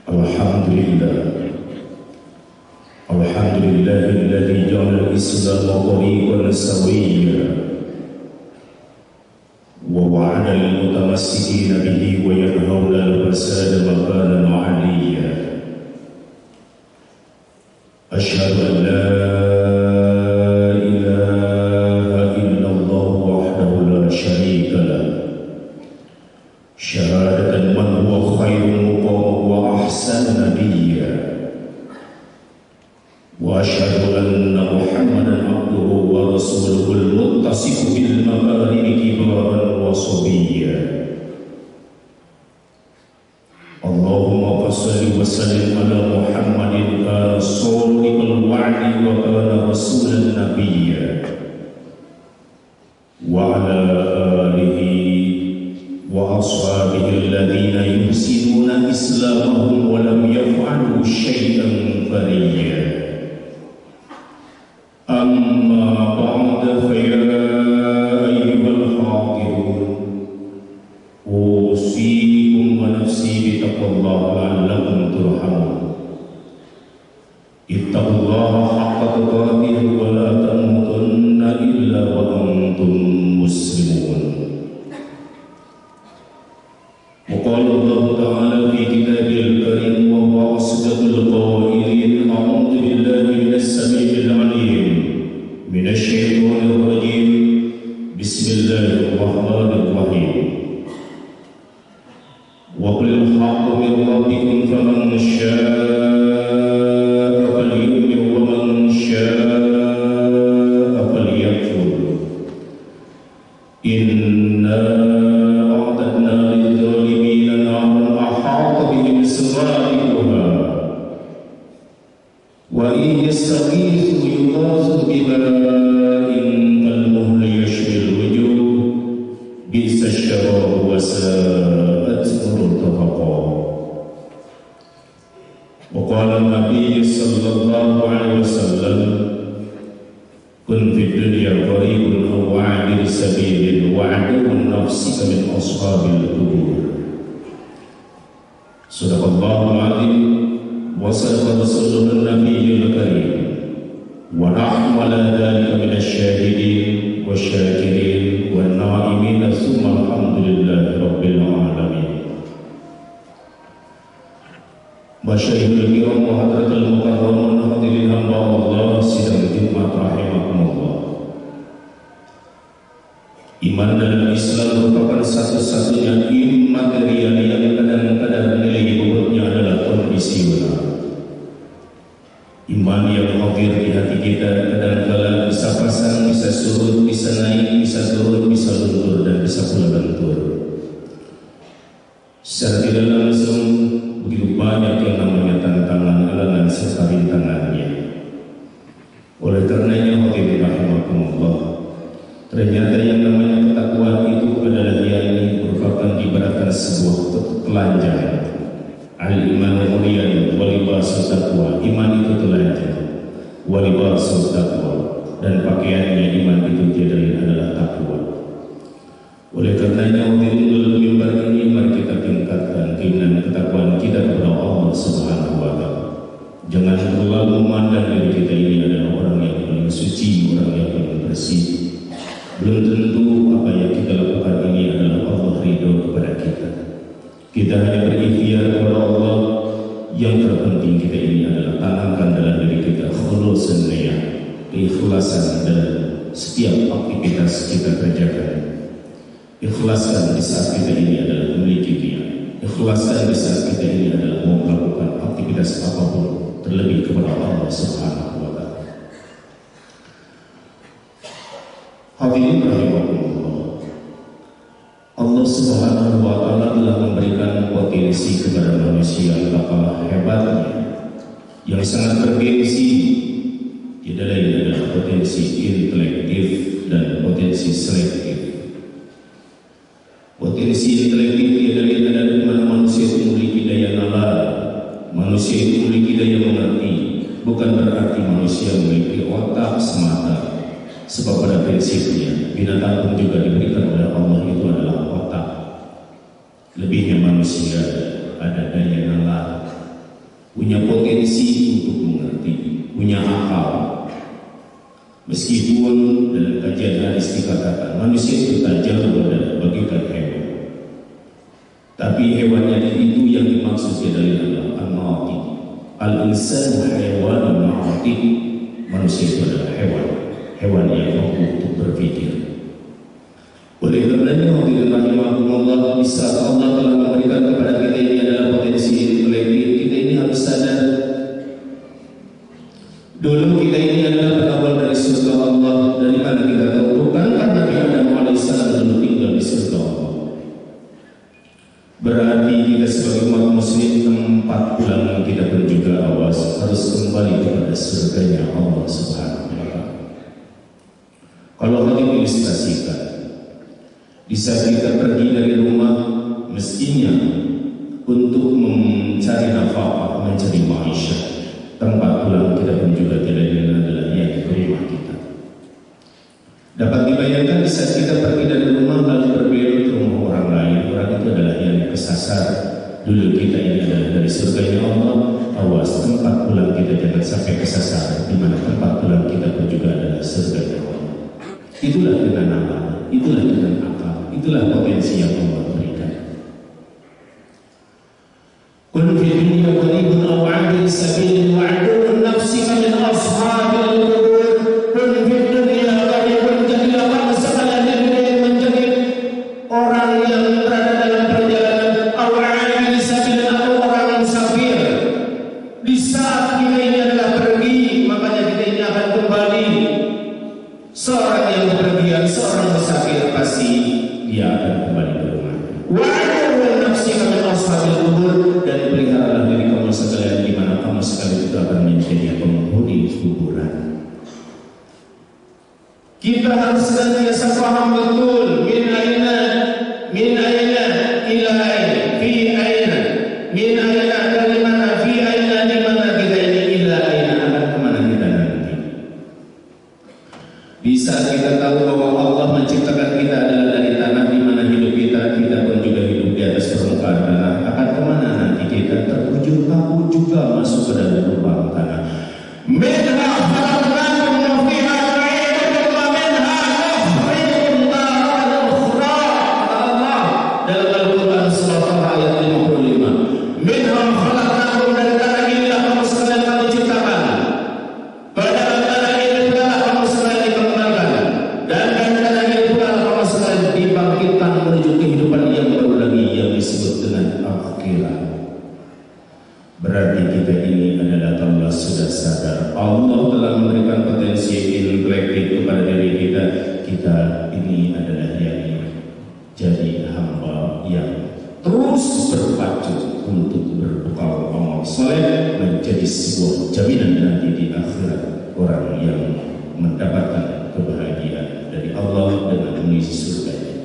Alhamdulillah, Alhamdulillahilladzi ja'ala al-Islam tariqan sawiyyan wa wa'ada lil-mutamassikina bihi wa yanhauna al-fasada makanan 'aliyyan. Asyhadu an la ilaha illallah wahdahu la syarika lah, syahadatan man huwa khairun muqama wa ahsan nabiyya, wa asyhadu anna Muhammadan abduhu wa rasuluhul muttasifu bil makarimi kibaran wa sabiyya. Allahumma salli wa sallim ala Muhammadin kana shadiqal wa'di wa kana rasulan nabiyya wa ala alihi wa ashabihi alladhina yuhsinuna islamahum wa lam yaf'alu syai'an fariyya. Amma ba'da fa ya ayyuhal hadirun, usikum wa nafsi bitaqwallahi la'allakum turhamun. Ittaqullaha haqqa tuqatih wa la tamutunna illa wa antum muslimun. Wa qala Allah ta'ala fi kitabil karim wa huwa asdaqul qailin. A'udzu billahi minas samii'il 'aliim minasy syaithanir rajiim. Bismillahirrahmanirrahim. Wa qul haqqu min rabbikum faman syaa'a falyu'min wa man syaa'a falyakfur. Inna a'tadna lidh-dhalimina naran ahata bihim suradiquha wa in yastaghithu yughathu bima'in kalmuhli yashwil wujuh bi'sa ash-sharabu wa sa'at murtafaqa. Wa qala an-nabiy sallallahu alaihi wasallam, kun fid dunya qaribun aw wa'dir sabilin wa 'aduwwun nafsika min ashabil qubur. Sadaqallahul 'azim wa sadaqa rasulun nabiyyul karim wa nahnu ala dhalika minasy syahidin wa syakirin wa na'imin tsumma alhamdulillahi rabbil alamin. Masyayikh kiram wa hadratul mukarramun hadirin hamba Allah sidang Jumat rahimakumullah. Iman dalam Islam merupakan satu-satunya imaterial yang kadang-kadang nilai bobotnya adalah kondisional. Iman yang hadir di hati kita kadang-kadang bisa pasang, bisa surut, bisa naik, bisa turun, bisa luntur, dan bisa pula lentur. Secara tidak langsung begitu banyak yang namanya tantangan, halangan serta rintangannya. Oleh karenanya hadirin rahimakumullah, ternyata yang namanya ketakwaan itu adalah yang merupakan ibaratkan sebuah telanjang. Al-iman mulian wa libasul taqwa. Iman itu telanjang, wa libasul taqwa, dan pakaiannya iman itu tiada lain adalah takwa. Oleh karenanya untuk mimbar ini mari kita tingkatkan keimanan ketakwaan kita kepada Allah Subhanahu wa taala. Jangan terlalu memandang diri kita ini adalah orang yang paling suci, orang yang paling bersih. Belum tentu apa yang kita lakukan ini adalah Allah ridho kepada kita. Kita hanya berikhtiar kepada Allah. Yang terpenting kita ini adalah tanamkan dalam diri kita khulusun niyah, keikhlasan dalam setiap aktivitas kita kerjakan. Ikhlaskan di saat kita ini adalah memiliki dia. Ikhlaskan di saat kita ini adalah mau melakukan aktivitas apapun, terlebih kepada Allah Subhanahu wa taala. Hadirin rahimakumullah, Allah Subhanahu wa taala telah memberikan potensi kepada manusia betapa hebatnya, yang sangat bergengsi. Tidak lain adalah potensi intelektif dan potensi selektif. Potensi intelektif tidak lain adalah di mana manusia itu memiliki daya nalar, manusia itu memiliki daya mengerti. Bukan berarti manusia memiliki otak semata, sebab pada prinsipnya binatang pun juga diberikan oleh Allah itu adalah otak. Lebihnya manusia ada daya nalar, punya potensi untuk mengerti, punya akal. Meskipun dalam kajian hadis dikatakan manusia itu tak jauh bagaikan hewan, tapi hewannya itu yang dimaksud dari Allah an-natiq. Al-insanu hayawanun natiq. Manusia itu adalah hewan yang mampu untuk berpikir. Oleh karenanya hadirin rahimakumullah, bisa Allah telah memberikan kepada kita ini adalah potensi intelektif. Kita ini harus sadar, dulu kita ini adalah berawal dari surga Allah. Dari mana kita tahu? Bukan karena Nabi Adam alaihissalam dulu tinggal di surga Allah. Berarti kita sebagai umat muslim tempat pulang kita pun juga awas harus kembali kepada surganya Allah Subhanahu wa Ta'ala. Kalau hal ilustrasikan, di saat kita pergi dari rumah, mestinya untuk mencari nafkah, mencari maisha, tempat pulang kita pun juga tidak lain adalah yang rumah kita. Dapat dibayangkan di saat kita pergi dari rumah lalu berbelok ke rumah orang lain, orang itu adalah yang kesasar. Dulu kita ini adalah dari surganya Allah. Awas, tempat pulang kita jangan sampai kesasar, di mana tempat pulang kita pun juga adalah surganya Allah. Itulah dengan nama, itulah dengan akal, itulah potensi yang Allah berikan. Kun fi dunya qaribun aw 'abir sabil wa 'adun nafsika min ashabil qubur. Kun fi dunya qaribun, jadilah kamu sekalian menjadi orang yang berada dalam perjalanan, aw 'abir sabil, atau orang musafir. Di saat kita ini adalah pergi, makanya kita ini akan kembali. Seorang yang bepergian, seorang musafir, pasti dia akan kembali ke rumah. Wa'adun nafsika min ashabil qubur, dan peliharalah diri kamu sekalian di mana kamu sekalian itu akan menjadi penghuni kuburan. Kita harus senantiasa paham betul min aina ila aina, fi aina, min aina dari mana, fi aina di mana kita ini, ila aina akan kemana kita nanti. Di saat kita tahu bahwa Allah menciptakan kita adalah dari tanah di mana hidup kita pun juga hidup di atas permukaan tanah. Akan kemana nanti kita? Terujung kamu juga masuk ke dalam lubang tanah. Minha khalaqnakum wa fiha nu'idukum wa minha nukhrijukum taratan ukhra. Allah dalam Al-Quran surah ayat 55. Minha khalaqnakum, dari tanah inilah kamu sekalian kami ciptakan. Pada tanah ini pula kamu sekalian dikembangkan, dan dari tanah ini pula kamu sekalian dibangkitkan menuju kehidupan yang baru lagi yang disebut dengan akhirat. Berarti kita ini adalah, Allah sudah sadar, Allah telah memberikan potensi intelektif kepada diri kita. Kita ini adalah yang jadi hamba yang terus berpacu untuk berbekal amal soleh, menjadi sebuah jaminan nanti di akhirat orang yang mendapatkan kebahagiaan dari Allah dengan mengisi surganya.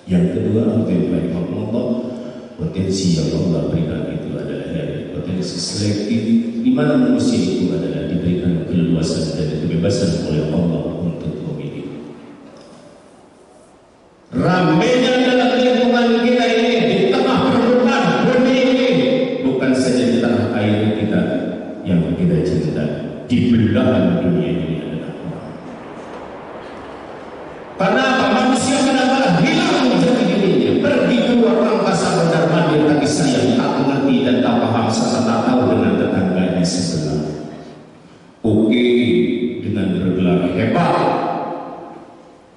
Yang kedua, Allah, potensi yang Allah berikan itu adalah potensi selektif, di mana manusia itu adalah diberikan keleluasan dan kebebasan oleh Allah untuk memilih. Ramainya dalam lingkungan kita ini, di tengah permukaan bumi ini, bukan saja di tanah air kita yang kita cinta, di belahan dunia ini adalah orang. Karena apa? Manusia kadang-kadang hilang menjadi dirinya, pergi keluar angkasa mondar-mandir, tapi sayang tak mengerti dan tak paham serta tak tahu dengan tetangganya sebelah. Oke, dengan bergelar hebat,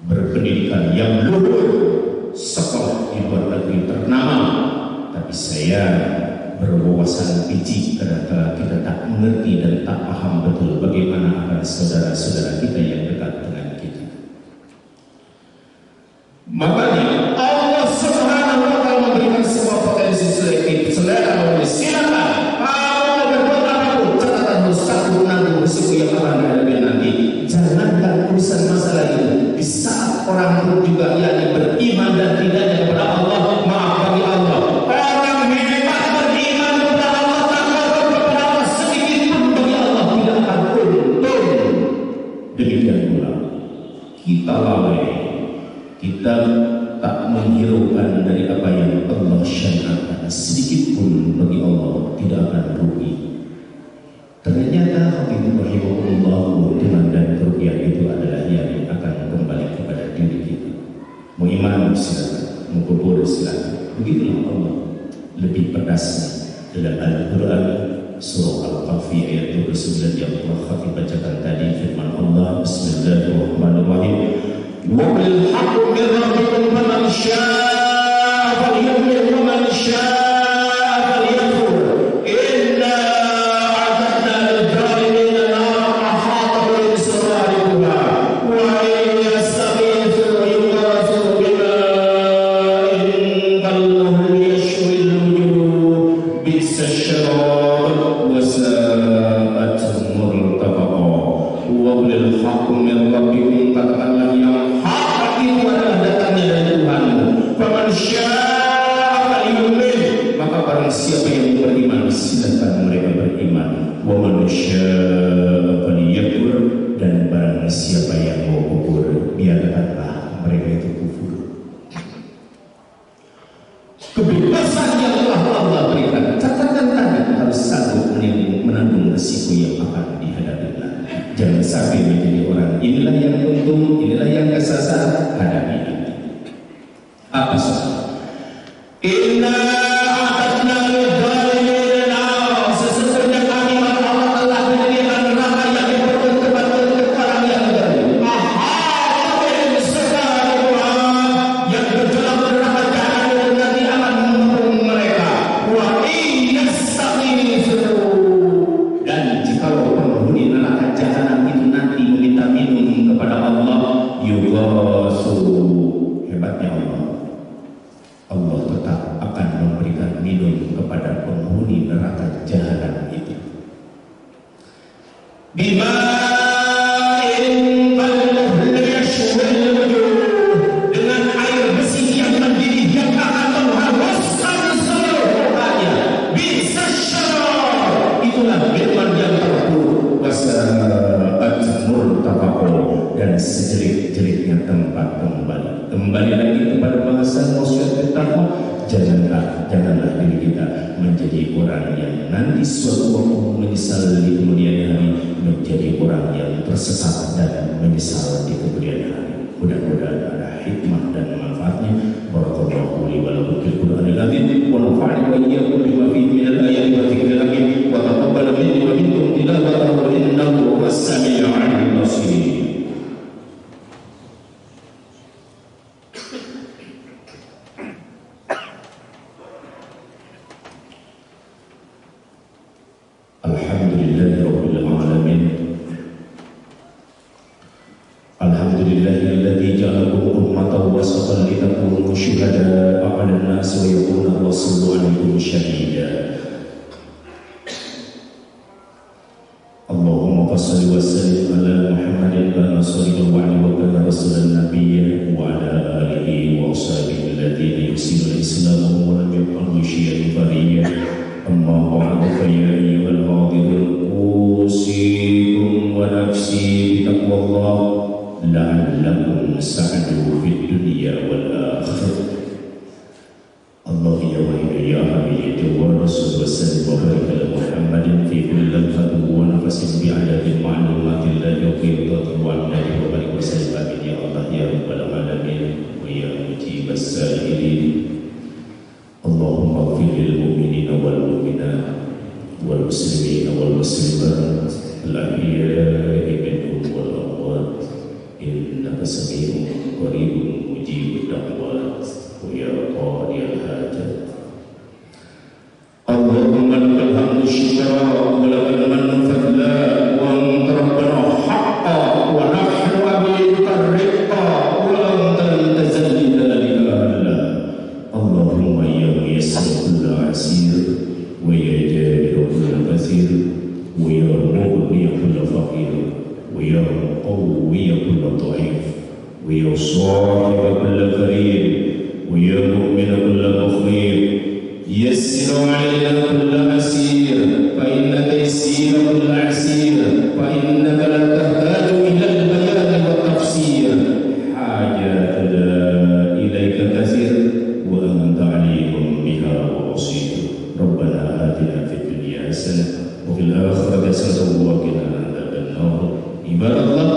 berpendidikan yang luhur, sekolah di luar negeri ternama, tapi saya berwawasan picik kadang-kadang kita tak mengerti dan tak paham betul bagaimana akan saudara-saudara kita yang dekat dengan kita. Makanya Allah Subhanahu wa Ta'ala memberikan sebuah potensi selektif. Selera menulis, silakan kalau berbuat apapun, catatan harus satu menanggung risiko yang akan dihadapi nanti. Jangankan urusan masalah itu, di saat orang pun juga yang beriman dan tidaknya kepada Allah, maaf bagi Allah, orang hebat beriman kepada Allah tanpa kepada Allah sedikit pun bagi Allah tidak akan untung. Demikian pula kita lalai, kita silakan, mau kubur silakan. Begitulah Allah lebih pedasnya dalam Al-Quran surah Al-Kahfi ayat 29 yang Allah Khatib bacakan tadi, firman Allah Bismillahirrahmanirrahim, wa bil haqqi min rabbikum faman syaa'a falyu'min wa man syaa'a falyakfur inna a'tadna lil-zalimina naran ahata bi surariha wa in yastaghithu yughathu bima'in kalmuhli yashwil wujuh bi'sa syarab wa sa'at murtafaqa. Wa bil haqqi min rabbikum, katakanlah yang hak itu adalah datangnya dari Tuhanmu. Faman syaa'a falyu'min, maka barang siapa yang beriman silakan mereka beriman. Wa man syaa'a falyakfur, dan barang siapa yang mau kufur biarkanlah mereka itu kufur. Kebebasan yang telah Allah berikan, catatan tadi harus sanggup menanggung risiko yang akan dihadapi. Jangan sampai menjadi orang inilah yang untung, inilah yang kesasar. Hadapi ini. Apa saja? Inna a'tadna lil-zalimina naran, sesungguhnya kami Allah telah menyediakan neraka yang diperuntukkan untuk orang yang zalim. Ahata bihim surariha, yang bergerak neraka jahanam nanti akan mengepung mereka. Wa in yastaghithu, dan jikalau penghuni neraka jahanam itu nanti meminta minum kepada Allah, yughathu, hebatnya Allah tetap akan memberikan minum kepada penghuni neraka jahanam itu. Bima'in kalmuhli yashwil wujuh, dengan air besi yang mendidih yang akan menghanguskan seluruh mukanya. Bi'sa syarab, itulah minuman yang terburuk. Wasa'at murtafaqa, dan sejerit-jeritnya tempat kembali. Kembali lagi kepada bahasan wasiat bertakwa. Janganlah diri kita menjadi orang yang nanti suatu waktu menyesal di kemudian hari, menjadi orang yang tersesat dan menyesal di kemudian hari. Mudah-mudahan ada hikmah dan manfaatnya. Barakallahu li wa lakum fil Qur'anil azim wa nafa'ani wa iyyakum bima fihi min al-ayati wa dzikril hakim wa taqabbal minni wa minkum tilawatahu innahu was-sami'ul 'alim basir. Alhamdulillahilladzi ja'alakum ummatan wasatan litakunu syuhada'a 'alan nas wa yakuna ar-rasulu 'alaikum syahida. Allahumma shalli wa sallim ala Muhammadin wa sallallahu alaihi wa sallam rasulan nabiyyin wa ala alihi wa ashabihi alladziina yusiru al-islamu wa lam yaqulu syai'an fariyya. Amma ba'du fa ya ayyuhal hadirun usikum wa nafsi bi taqwallah la'allakum sa'adu fid dunya wal akhirah. Allah ya wahid ya hamid wa rasul wa sallim wa barik ala Muhammadin fi kulli lamhatin wa nafasin bi adadin ma'lumatin wa qiyadatin wa amdadi wa barik wa sallim ya Allah ya rabbal alamin wa ya mujibas sa'ilin. Allahumma ighfir lil mu'minina wal mu'minat wal muslimina wal muslimat al-ahya'i minhum wal amwat innaka sami'un qaribun mujibud da'wat wa ya qadiyal hajat. Allahumma lakal hamdu syukran wa lakal mannu fadlan wa anta rabbana haqqan wa nahnu abidika riqqa wa anta tazalli dhalika Allah. Allahumma ya muyassir kulla asir wa ya jabir kulla kasir wa ya mughni kulla faqir wa ya muqawwi kulla dha'if wa ya sahib kulla karim wa ya mu'min kulla mukhir. Yassir 'alaina kulla asir fa inna taysira kulla asir fa innaka la tahtaju ila al-bayan wa tafsir. Hajatuna ilaika kasir wa anta 'alimun biha wa basir. Rabbana atina fid dunya hasanah wa fil akhirati hasanah wa qina adzaban nar. Ibadallah